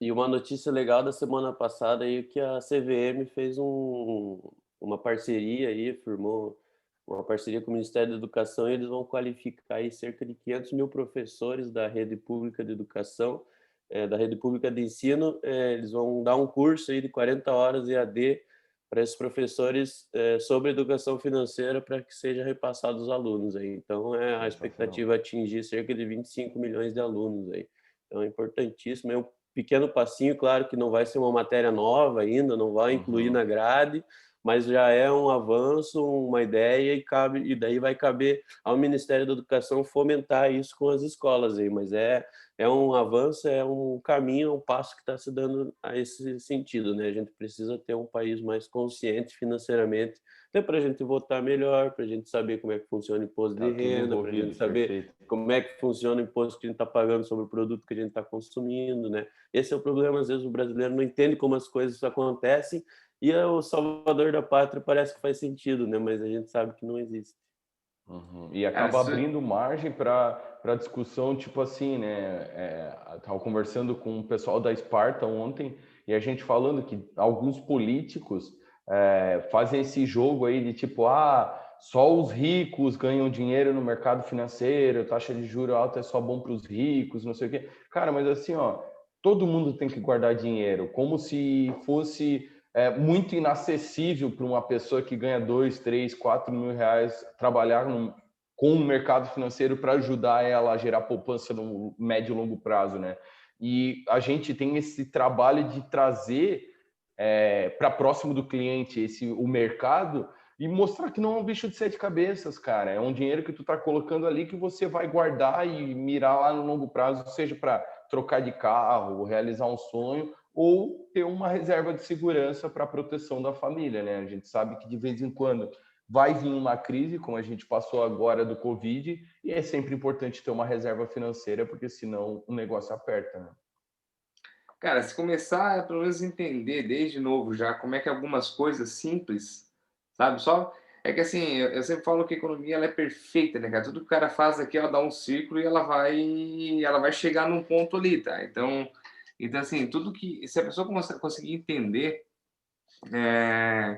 E uma notícia legal da semana passada aí que a CVM fez uma parceria aí, firmou uma parceria com o Ministério da Educação e eles vão qualificar aí cerca de 500 mil professores da rede pública de educação, da rede pública de ensino. Eles vão dar um curso aí de 40 horas EAD para esses professores sobre educação financeira para que seja repassado aos alunos aí. Então, a expectativa é atingir cerca de 25 milhões de alunos aí. Então, é importantíssimo, é um pequeno passinho, claro que não vai ser uma matéria nova ainda, não vai incluir na grade, mas já é um avanço, uma ideia e daí vai caber ao Ministério da Educação fomentar isso com as escolas aí, mas é um avanço, é um caminho, é um passo que está se dando a esse sentido, né? A gente precisa ter um país mais consciente financeiramente, até para a gente votar melhor, para a gente saber como é que funciona o imposto de renda, para a gente saber como é que funciona o imposto que a gente está pagando sobre o produto que a gente está consumindo, né? Esse é o problema, às vezes o brasileiro não entende como as coisas acontecem E o salvador da pátria parece que faz sentido, né? Mas a gente sabe que não existe. E acaba abrindo margem para discussão, tipo assim, né? Estava conversando com o pessoal da Esparta ontem e a gente falando que alguns políticos fazem esse jogo aí de tipo, só os ricos ganham dinheiro no mercado financeiro, taxa de juros alta é só bom para os ricos, não sei o quê. Cara, mas assim, ó, todo mundo tem que guardar dinheiro, como se fosse muito inacessível para uma pessoa que ganha 2, 3, 4 mil reais trabalhar com o mercado financeiro para ajudar ela a gerar poupança no médio e longo prazo, né? E a gente tem esse trabalho de trazer para próximo do cliente o mercado e mostrar que não é um bicho de sete cabeças, cara. É um dinheiro que tu tá colocando ali que você vai guardar e mirar lá no longo prazo, seja para trocar de carro, realizar um sonho ou ter uma reserva de segurança para a proteção da família, né? A gente sabe que de vez em quando vai vir uma crise, como a gente passou agora do Covid, e é sempre importante ter uma reserva financeira, porque senão o negócio aperta, né? Cara, se começar a pelo menos entender desde novo já como é que algumas coisas simples, sabe? Só é que assim, eu sempre falo que a economia ela é perfeita, né, cara? Tudo que o cara faz aqui, ela dá um círculo e ela vai chegar num ponto ali, tá? Então assim, tudo que se a pessoa conseguir entender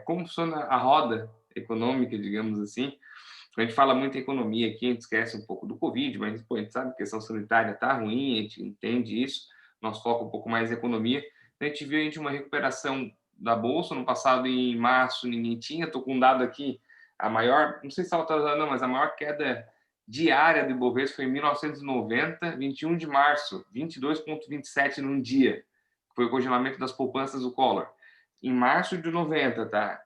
como funciona a roda econômica, digamos assim, a gente fala muito em economia aqui, a gente esquece um pouco do Covid, mas pô, a gente sabe que a questão sanitária está ruim, a gente entende isso, nosso foco é um pouco mais em economia. A gente viu uma recuperação da Bolsa no passado, em março, ninguém tinha, estou com um dado aqui, a maior, não sei se estava atualizado não, mas a maior queda diária do Ibovespa foi em 1990, 21 de março, 22,27 num dia, foi o congelamento das poupanças do Collor. Em março de 90, tá?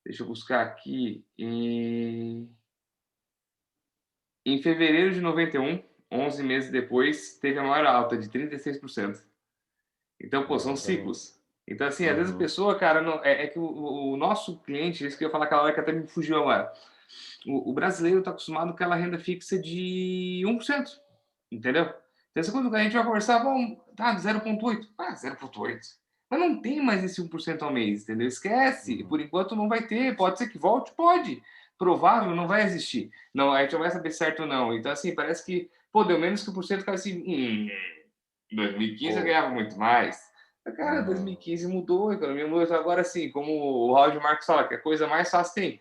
Deixa eu buscar aqui. Em fevereiro de 91, 11 meses depois, teve a maior alta de 36%. Então, pô, são Exatamente. ciclos. Então, assim, às vezes a pessoa, cara, não, que o nosso cliente, isso que eu ia falar aquela hora que até me fugiu agora. O brasileiro está acostumado com aquela renda fixa de 1%, entendeu? Então, quando a gente vai conversar, bom, tá, 0,8. 0,8. Mas não tem mais esse 1% ao mês, entendeu? Esquece. Por enquanto não vai ter. Pode ser que volte? Pode. Provável, não vai existir. Não, a gente não vai saber certo ou não. Então, assim, parece que, pô, deu menos que 1%, cara, assim, em 2015 eu ganhava muito mais. Mas, cara, 2015 mudou, a economia mudou. Então, agora, assim, como o Roger Marques fala, que a coisa mais fácil tem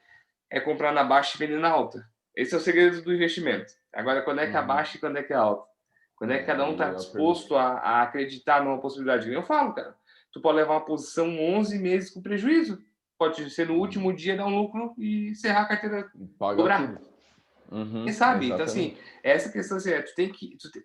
é comprar na baixa e vender na alta. Esse é o segredo do investimento. Agora, quando é que é baixa e quando é que é alta? Quando é que cada um está disposto a acreditar numa possibilidade? Eu falo, cara, tu pode levar uma posição 11 meses com prejuízo. Pode ser no último dia dar um lucro e encerrar a carteira, dobrar. Quem sabe? Então, assim, Exatamente. essa questão assim,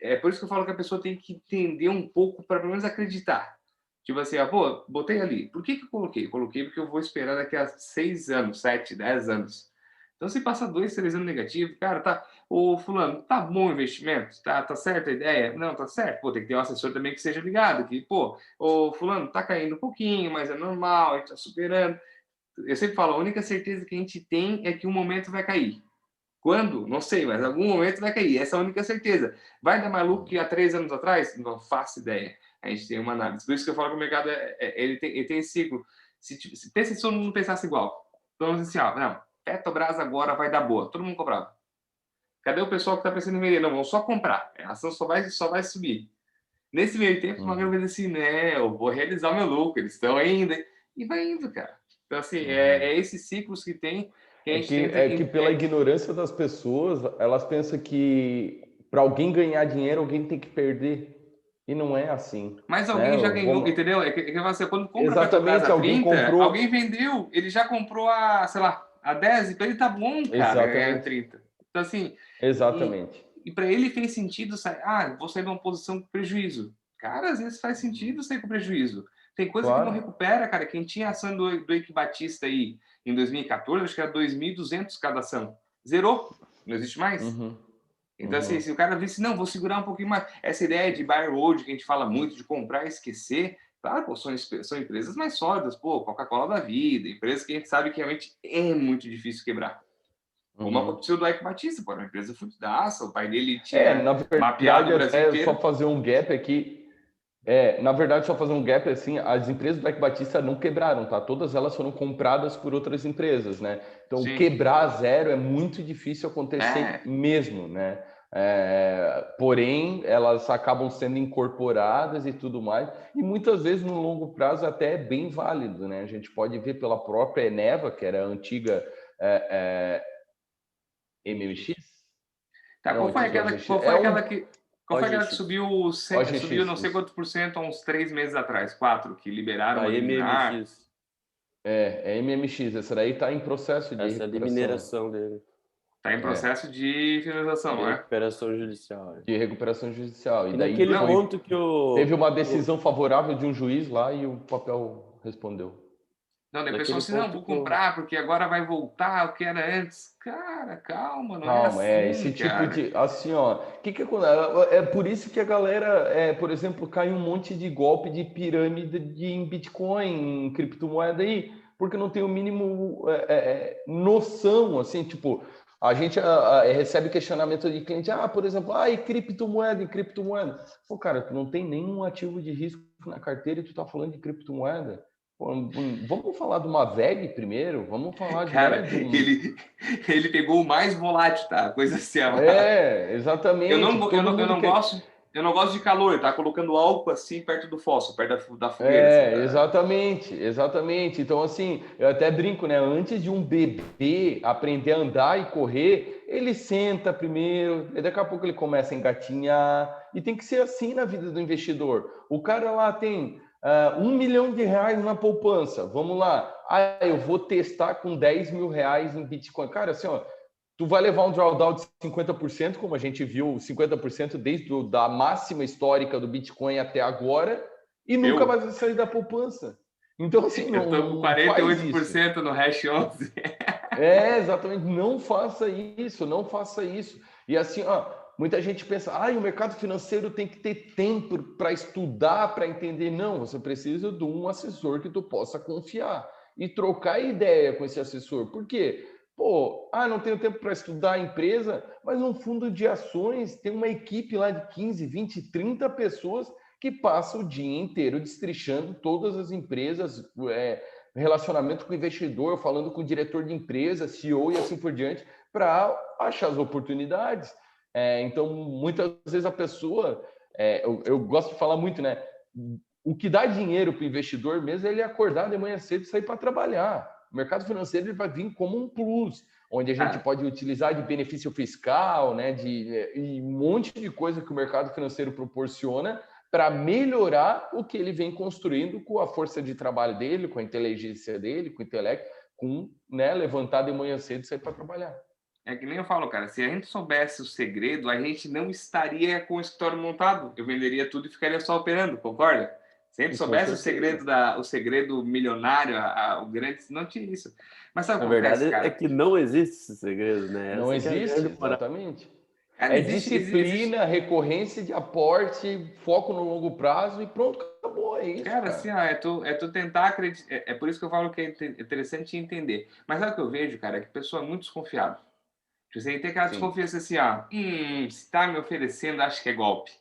é por isso que eu falo que a pessoa tem que entender um pouco para pelo menos acreditar. Tipo assim, pô, botei ali. Por que eu coloquei? Coloquei porque eu vou esperar daqui a 6 anos, 7, 10 anos. Então, se passa 2, 3 anos negativo, cara, tá. Ô, fulano, tá bom o investimento? Tá certa a ideia? Não, tá certo. Pô, tem que ter um assessor também que seja ligado. Que, pô, ô, fulano, tá caindo um pouquinho, mas é normal, a gente tá superando. Eu sempre falo, a única certeza que a gente tem é que um momento vai cair. Quando? Não sei, mas em algum momento vai cair. Essa é a única certeza. Vai dar mais lucro que há 3 anos atrás? Não faço ideia. A gente tem uma análise. Por isso que eu falo que o mercado ele tem esse ciclo. Pensa se todo mundo pensasse igual. Então, assim, não, Petrobras agora vai dar boa. Todo mundo comprava. Cadê o pessoal que está pensando em vender? Não, vamos só comprar. A ação só vai subir. Nesse meio tempo, uma vez assim, né, eu vou realizar o meu lucro. Eles estão ainda. E vai indo, cara. Então, assim, é esses ciclos que tem que a gente tenta... É que pela ignorância das pessoas, elas pensam que para alguém ganhar dinheiro, alguém tem que perder. E não é assim. Mas Né? alguém já ganhou, entendeu? Que você, quando compra a Petrobras Exatamente, a alguém 30, comprou. alguém vendeu, ele já comprou a, sei lá, a 10, então ele tá bom, cara, ganhar Exatamente. 30. Então, assim, Exatamente. e para ele fez sentido sair, vou sair de uma posição com prejuízo. Cara, às vezes faz sentido sair com prejuízo. Tem coisa que não Claro. recupera, cara. Quem tinha ação do Eike Batista aí em 2014, acho que era 2.200 cada ação. Zerou, não existe mais. Então, assim, se o cara visse, não, vou segurar um pouquinho mais. Essa ideia de buy and hold, que a gente fala muito, de comprar e esquecer, claro, pô, são empresas mais sólidas, pô, Coca-Cola da vida, empresas que a gente sabe que realmente é muito difícil quebrar. Como aconteceu do Eike Batista, pô, era uma empresa fudidaça, o pai dele tinha Na mapeado verdade, o Brasil é só inteiro. fazer um gap aqui. Na verdade, só fazer um gap assim, as empresas do Eike Batista não quebraram, tá? Todas elas foram compradas por outras empresas, né? Então, Sim. quebrar a zero é muito difícil acontecer mesmo, né? Porém, elas acabam sendo incorporadas e tudo mais, e muitas vezes no longo prazo até é bem válido, né? A gente pode ver pela própria Eneva, que era a antiga MMX. Tá, Não, qual foi antiga aquela, OGX. qual foi aquela que, qual foi aquela que OGX. subiu, subiu OGX, não sei isso. quantos por cento há uns 3 meses atrás? 4, que liberaram A uma liminar. MMX, É MMX. Essa daí está em processo de essa é de recuperação. mineração dele, Está em processo de finalização, de não é? recuperação judicial. De recuperação judicial. E E daí naquele Não, ponto que teve uma decisão favorável de um juiz lá e o papel respondeu. não, daí o pessoal naquele assim, não, ponto vou que o comprar porque agora vai voltar o que era antes. Cara, calma, não é Calma, assim, esse tipo cara. de. Assim, ó. Que é por isso que a galera, por exemplo, cai um monte de golpe de pirâmide em Bitcoin, em criptomoeda aí, porque não tem o mínimo noção, assim, tipo. A gente recebe questionamento de cliente, por exemplo, e criptomoeda, e criptomoeda. Pô, cara, tu não tem nenhum ativo de risco na carteira e tu tá falando de criptomoeda. Pô, vamos falar de uma VEG primeiro? Vamos falar Cara, de um. ele pegou o mais volátil, tá? Coisa assim, Eu Exatamente. não, eu Todo não, eu mundo não quer. gosto, eu não gosto de calor, tá? Colocando álcool assim perto do fósforo, perto da fogueira, assim, tá? Exatamente, exatamente. Então, assim, eu até brinco, né? Antes de um bebê aprender a andar e correr, ele senta primeiro, e daqui a pouco ele começa a engatinhar. E tem que ser assim na vida do investidor. O cara lá tem R$ 1 milhão na poupança. Vamos lá. Eu vou testar com R$ 10 mil em Bitcoin. Cara, assim, ó, tu vai levar um drawdown de 50%, como a gente viu, 50% desde da máxima histórica do Bitcoin até agora, e nunca Eu, mais vai sair da poupança. Então, assim, eu tô com não faz isso. 48% no Hash 11. Exatamente, não faça isso, não faça isso. E assim, ó, muita gente pensa, o mercado financeiro tem que ter tempo para estudar, para entender. Não, você precisa de um assessor que tu possa confiar e trocar ideia com esse assessor. Por quê? Pô, não tenho tempo para estudar a empresa, mas um fundo de ações tem uma equipe lá de 15, 20, 30 pessoas que passa o dia inteiro destrichando todas as empresas, relacionamento com o investidor, falando com o diretor de empresa, CEO e assim por diante, para achar as oportunidades. Então, muitas vezes a pessoa, eu gosto de falar muito, né? O que dá dinheiro para o investidor mesmo é ele acordar de manhã cedo e sair para trabalhar. O mercado financeiro ele vai vir como um plus, onde a gente pode utilizar de benefício fiscal, né, e um monte de coisa que o mercado financeiro proporciona para melhorar o que ele vem construindo com a força de trabalho dele, com a inteligência dele, com o intelecto, com levantar de manhã cedo e sair para trabalhar. É que nem eu falo, cara, se a gente soubesse o segredo, a gente não estaria com o escritório montado. Eu venderia tudo e ficaria só operando, concorda? Se a gente E com soubesse certeza. o segredo milionário, o grande, não tinha isso. Mas sabe o Na que acontece, verdade, é cara? que não existe esse segredo, né? Não Essa que é a existe, grande parada. exatamente. Cara, É existe. disciplina, recorrência de aporte, foco no longo prazo e pronto, acabou, é isso, Cara, assim, cara. ó, é tu tentar acreditar. É por isso que eu falo que é interessante entender. Mas sabe o que eu vejo, cara? É que a pessoa é muito desconfiada. Você tem aquela Sim. desconfiança assim, se tá me oferecendo, acho que é golpe.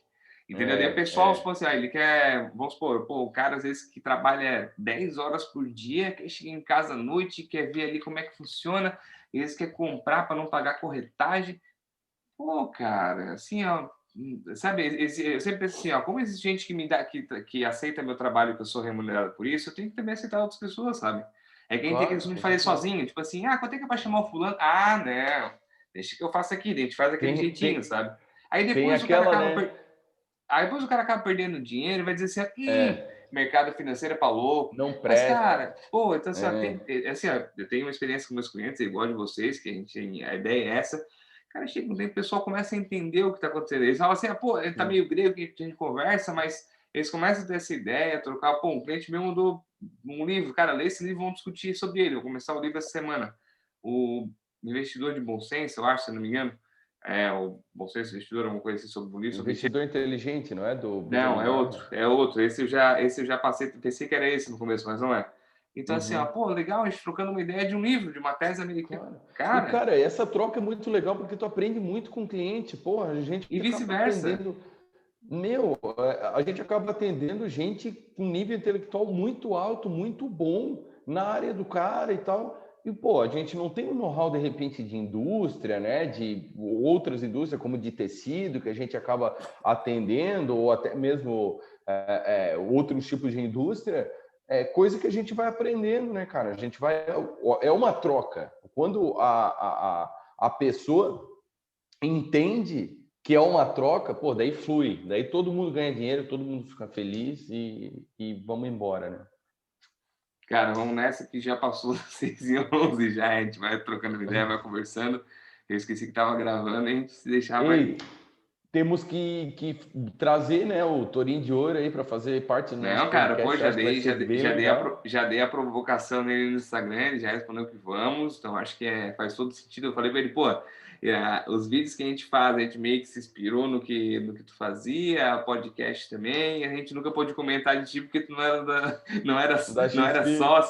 Entendeu? Daí o pessoal, tipo assim, ele quer, vamos supor, o cara às vezes que trabalha 10 horas por dia, quer chegar em casa à noite, quer ver ali como é que funciona, e eles quer comprar para não pagar corretagem. Pô, cara, assim, ó, sabe, eu sempre penso assim, ó, como existe gente que me dá, que aceita meu trabalho, que eu sou remunerado por isso, eu tenho que também aceitar outras pessoas, sabe? É que a gente tem que Claro, costume de fazer exatamente. sozinho, tipo assim, quanto é que é pra chamar o fulano? Ah, não, deixa que eu faço aqui, a gente faz aquele Tem, jeitinho, tem, sabe? Aí tem depois o cara aquela, acaba, né? aí depois o cara acaba perdendo dinheiro e vai dizer assim, É, mercado financeiro é pra louco. não Mas, presta. cara, pô, então assim, É, assim, ó, eu tenho uma experiência com meus clientes, igual de vocês, que a ideia é essa. Cara, chega um tempo, o pessoal começa a entender o que está acontecendo. Eles falam assim, pô, ele tá sim. meio grego, que a gente conversa, mas eles começam a ter essa ideia, trocar. Pô, um cliente meu mandou um livro, cara, lê esse livro, vamos discutir sobre ele. Eu vou começar o livro essa semana. O Investidor de Bom Senso, eu acho, se não me engano, o Bom Senso Investidor, alguma coisa assim sobre um livro sobre isso. Investidor inteligente, não é? Do Não, Benjamin é outro, Graham. é outro. Esse eu já passei, pensei que era esse no começo, mas não é. Então, assim, ó, Uhum. pô, legal, a gente trocando uma ideia de um livro, de uma tese americana. Claro. E, Cara, cara, essa troca é muito legal porque tu aprende muito com o cliente. Porra, a gente e acaba vice-versa. aprendendo. A gente acaba atendendo gente com nível intelectual muito alto, muito bom na área do cara e tal. E, pô, a gente não tem um know-how, de repente, de indústria, né? De outras indústrias, como de tecido, que a gente acaba atendendo, ou até mesmo outros tipos de indústria. É coisa que a gente vai aprendendo, né, cara? A gente vai... É uma troca. Quando a pessoa entende que é uma troca, pô, daí flui. Daí todo mundo ganha dinheiro, todo mundo fica feliz e vamos embora, né? Cara, vamos nessa que já passou 6h11 já, a gente vai trocando ideia, vai conversando. Eu esqueci que tava gravando, a gente se deixar vai... Ei, temos que trazer, né, o Torinho de Ouro aí para fazer parte do nosso Não, cara, pô, podcast. Eu acho que vai ser bem legal. já dei a provocação nele no Instagram, ele já respondeu que vamos, então acho que faz todo sentido. Eu falei pra ele, pô, os vídeos que a gente faz, a gente meio que se inspirou no que tu fazia, podcast também, a gente nunca pôde comentar de ti porque tu não era sócio,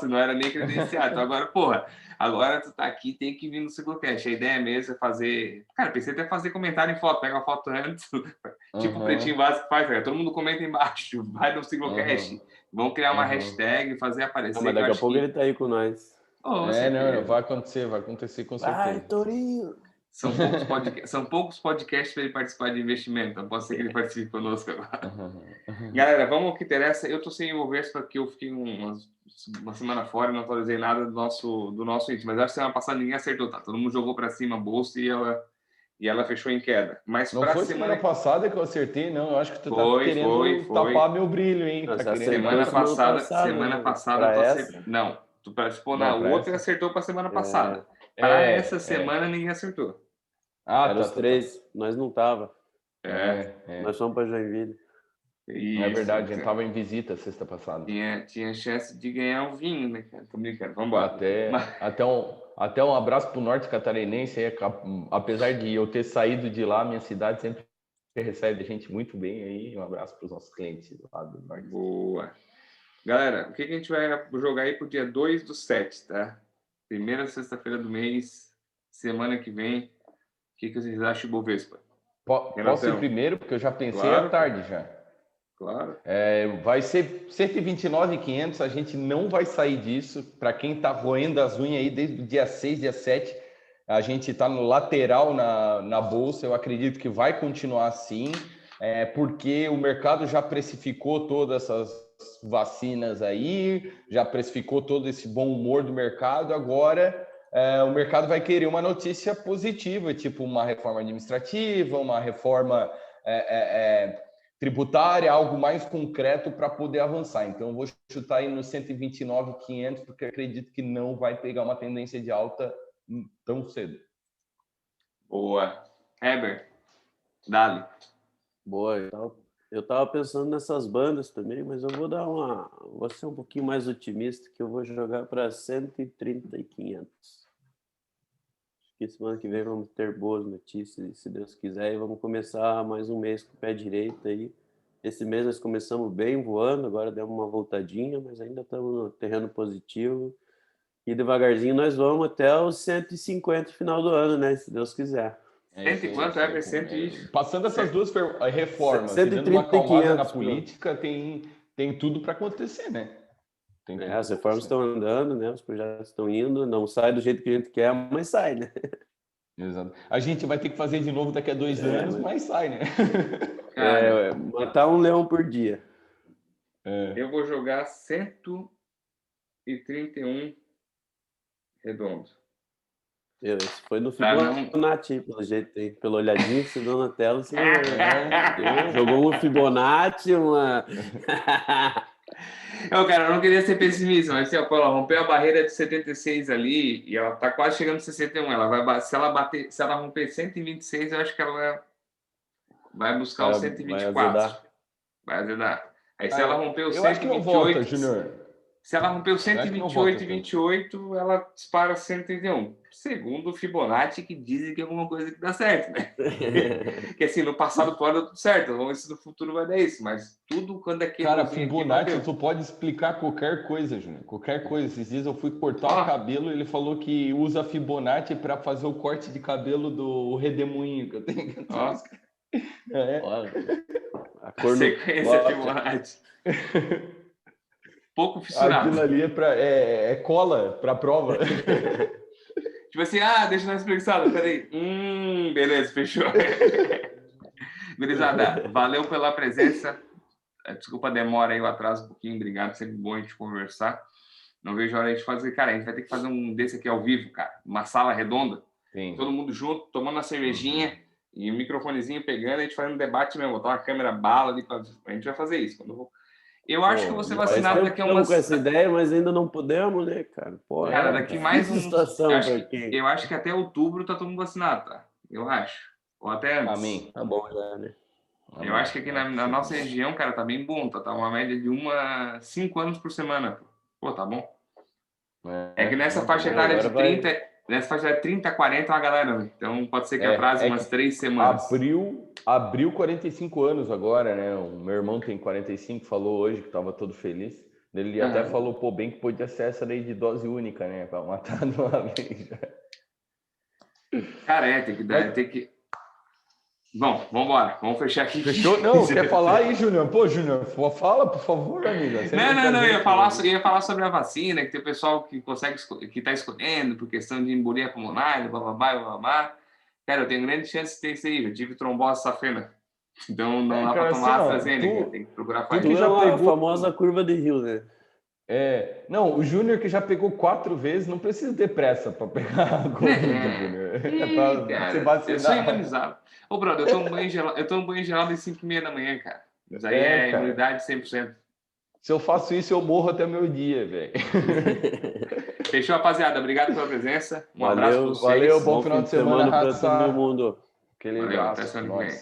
não era nem credenciado. Então agora, porra, agora tu tá aqui, tem que vir no Ciclocast. A ideia mesmo é fazer... Cara, pensei até fazer comentário em foto, pega uma foto antes, tipo o Pretinho Básico faz, cara. Todo mundo comenta embaixo, vai no Ciclocast. Vamos criar uma hashtag, fazer aparecer. Mas daqui a pouco ele tá aí com nós. Oh, não, vai acontecer com certeza. Ai, Torinho! São poucos podcasts para ele participar de investimento, então pode ser que ele participe conosco agora. Galera, vamos ao que interessa. Eu tô sem envolver porque eu fiquei uma semana fora e não atualizei nada do nosso índice, mas acho que semana passada ninguém acertou, tá? Todo mundo jogou para cima a bolsa e ela fechou em queda. Mas não foi semana passada que eu acertei, não. Eu acho que tu tá querendo tapar meu brilho, hein? Não, tá semana passada tu acertou. Não, tu participou na outra e acertou para semana passada. Para essa semana ninguém acertou. Era os três, nós não tava. Nós fomos para Joinville. Isso, é verdade, a gente tava em visita sexta passada. Tinha chance de ganhar um vinho, né, cara? Tô brincando, vamos embora. Até um abraço pro Norte Catarinense, apesar de eu ter saído de lá, minha cidade sempre recebe a gente muito bem aí. Um abraço para os nossos clientes lá do Norte. Boa. Galera, o que a gente vai jogar aí pro dia 2/7, tá? Primeira sexta-feira do mês, semana que vem. O que vocês acham do Bovespa? Posso ir primeiro, porque eu já pensei à tarde já. Claro. Vai ser 129.500, a gente não vai sair disso. Para quem está roendo as unhas aí desde o dia 6, dia 7, a gente está no lateral na bolsa. Eu acredito que vai continuar assim, porque o mercado já precificou todas essas vacinas aí, já precificou todo esse bom humor do mercado. Agora o mercado vai querer uma notícia positiva, tipo uma reforma administrativa, uma reforma tributária, algo mais concreto para poder avançar. Então, eu vou chutar aí no 129.500, porque acredito que não vai pegar uma tendência de alta tão cedo. Boa. Heber, dale. Boa. Eu tava pensando nessas bandas também, mas eu vou ser um pouquinho mais otimista, que eu vou jogar para 130.500. Acho que semana que vem vamos ter boas notícias, se Deus quiser, e vamos começar mais um mês com o pé direito aí. Esse mês nós começamos bem voando, agora demos uma voltadinha, mas ainda estamos no terreno positivo. E devagarzinho nós vamos até os 150 final do ano, né? Se Deus quiser. Quanto é? 100? Passando essas duas reformas, 130 uma acalmada 500, na política, tem tudo para acontecer, né? As reformas estão andando, né? Os projetos estão indo, não sai do jeito que a gente quer, mas sai, né? Exato. A gente vai ter que fazer de novo daqui a 2 anos, mas sai, né? Matar um leão por dia. Eu vou jogar 131 redondo. Esse foi no Fibonacci, pelo jeito aí. Pela olhadinha que você deu na tela, você jogou um Fibonacci, uma... Cara, eu não queria ser pessimista, mas ela rompeu a barreira de 76 ali e ela tá quase chegando no 61. Se ela romper 126, eu acho que ela vai buscar o 124. Vai azedar. Aí se ela romper o 128, se ela romper o 128,28, ela dispara 131. Segundo o Fibonacci, que dizem que é alguma coisa que dá certo, né? Que assim, no passado pode dar tudo certo, vamos ver se no futuro vai dar isso, mas tudo quando é que... Cara, Fibonacci, tu pode explicar qualquer coisa, Júnior, qualquer coisa. Esses dias eu fui cortar o cabelo e ele falou que usa Fibonacci para fazer o corte de cabelo do redemoinho que eu tenho. A cor sequência Fibonacci. Pouco fissurado. Aquilo ali é cola para a prova. Tipo assim, deixa eu dar uma espreguiçada, peraí. Beleza, fechou. Gurizada, valeu pela presença. Desculpa a demora aí, o atraso um pouquinho. Obrigado, sempre bom a gente conversar. Não vejo a hora de fazer. Cara, a gente vai ter que fazer um desse aqui ao vivo, cara. Uma sala redonda. Sim. Todo mundo junto, tomando uma cervejinha e um microfonezinho pegando, a gente fazendo um debate mesmo. Botar uma câmera bala ali. A gente vai fazer isso. Eu acho que eu vou ser vacinado daqui a umas... com essa ideia, mas ainda não podemos, né, cara? Pô, cara, daqui mais um... situação eu acho que até outubro tá todo mundo vacinado, tá? Eu acho. Ou até antes. Amém. Tá bom já, né? Eu acho que aqui na nossa região, cara, tá bem bom. Tá uma média de 5 anos por semana. Pô, tá bom. É que nessa faixa etária de 30... Nessa faixa etária de 30 a 40 é uma galera, né? Então pode ser que atrase umas 3 semanas. Abriu 45 anos agora, né? O meu irmão tem 45, falou hoje que tava todo feliz. Ele até falou, pô, bem que podia ser essa lei de dose única, né? Pra matar de uma vez. Cara, tem que... Bom, vamos embora. Vamos fechar aqui. Fechou? Não, quer falar aí, Júnior? Pô, Júnior, fala, por favor, amigo. Não, eu ia falar sobre a vacina, que tem o pessoal que que tá escolhendo por questão de embolia pulmonar, blá. Cara, eu tenho grande chance de ter isso aí. Eu tive trombose safena. Então não dá pra tomar AstraZeneca. Tem que procurar fazer. Tu já pegou a famosa curva de Rio, né? Não, o Júnior que já pegou 4 vezes, não precisa ter pressa para pegar a Covid, Júnior. Cara, eu sou imunizado. Ô, brother, eu tomo banho gelado às 5h30 da manhã, cara. Mas aí é imunidade 100%. Se eu faço isso, eu morro até o meu dia, velho. Fechou, rapaziada. Obrigado pela presença. Um abraço pra vocês. Valeu, bom final de semana para todo mundo. Aquele abraço. Até semana que vem.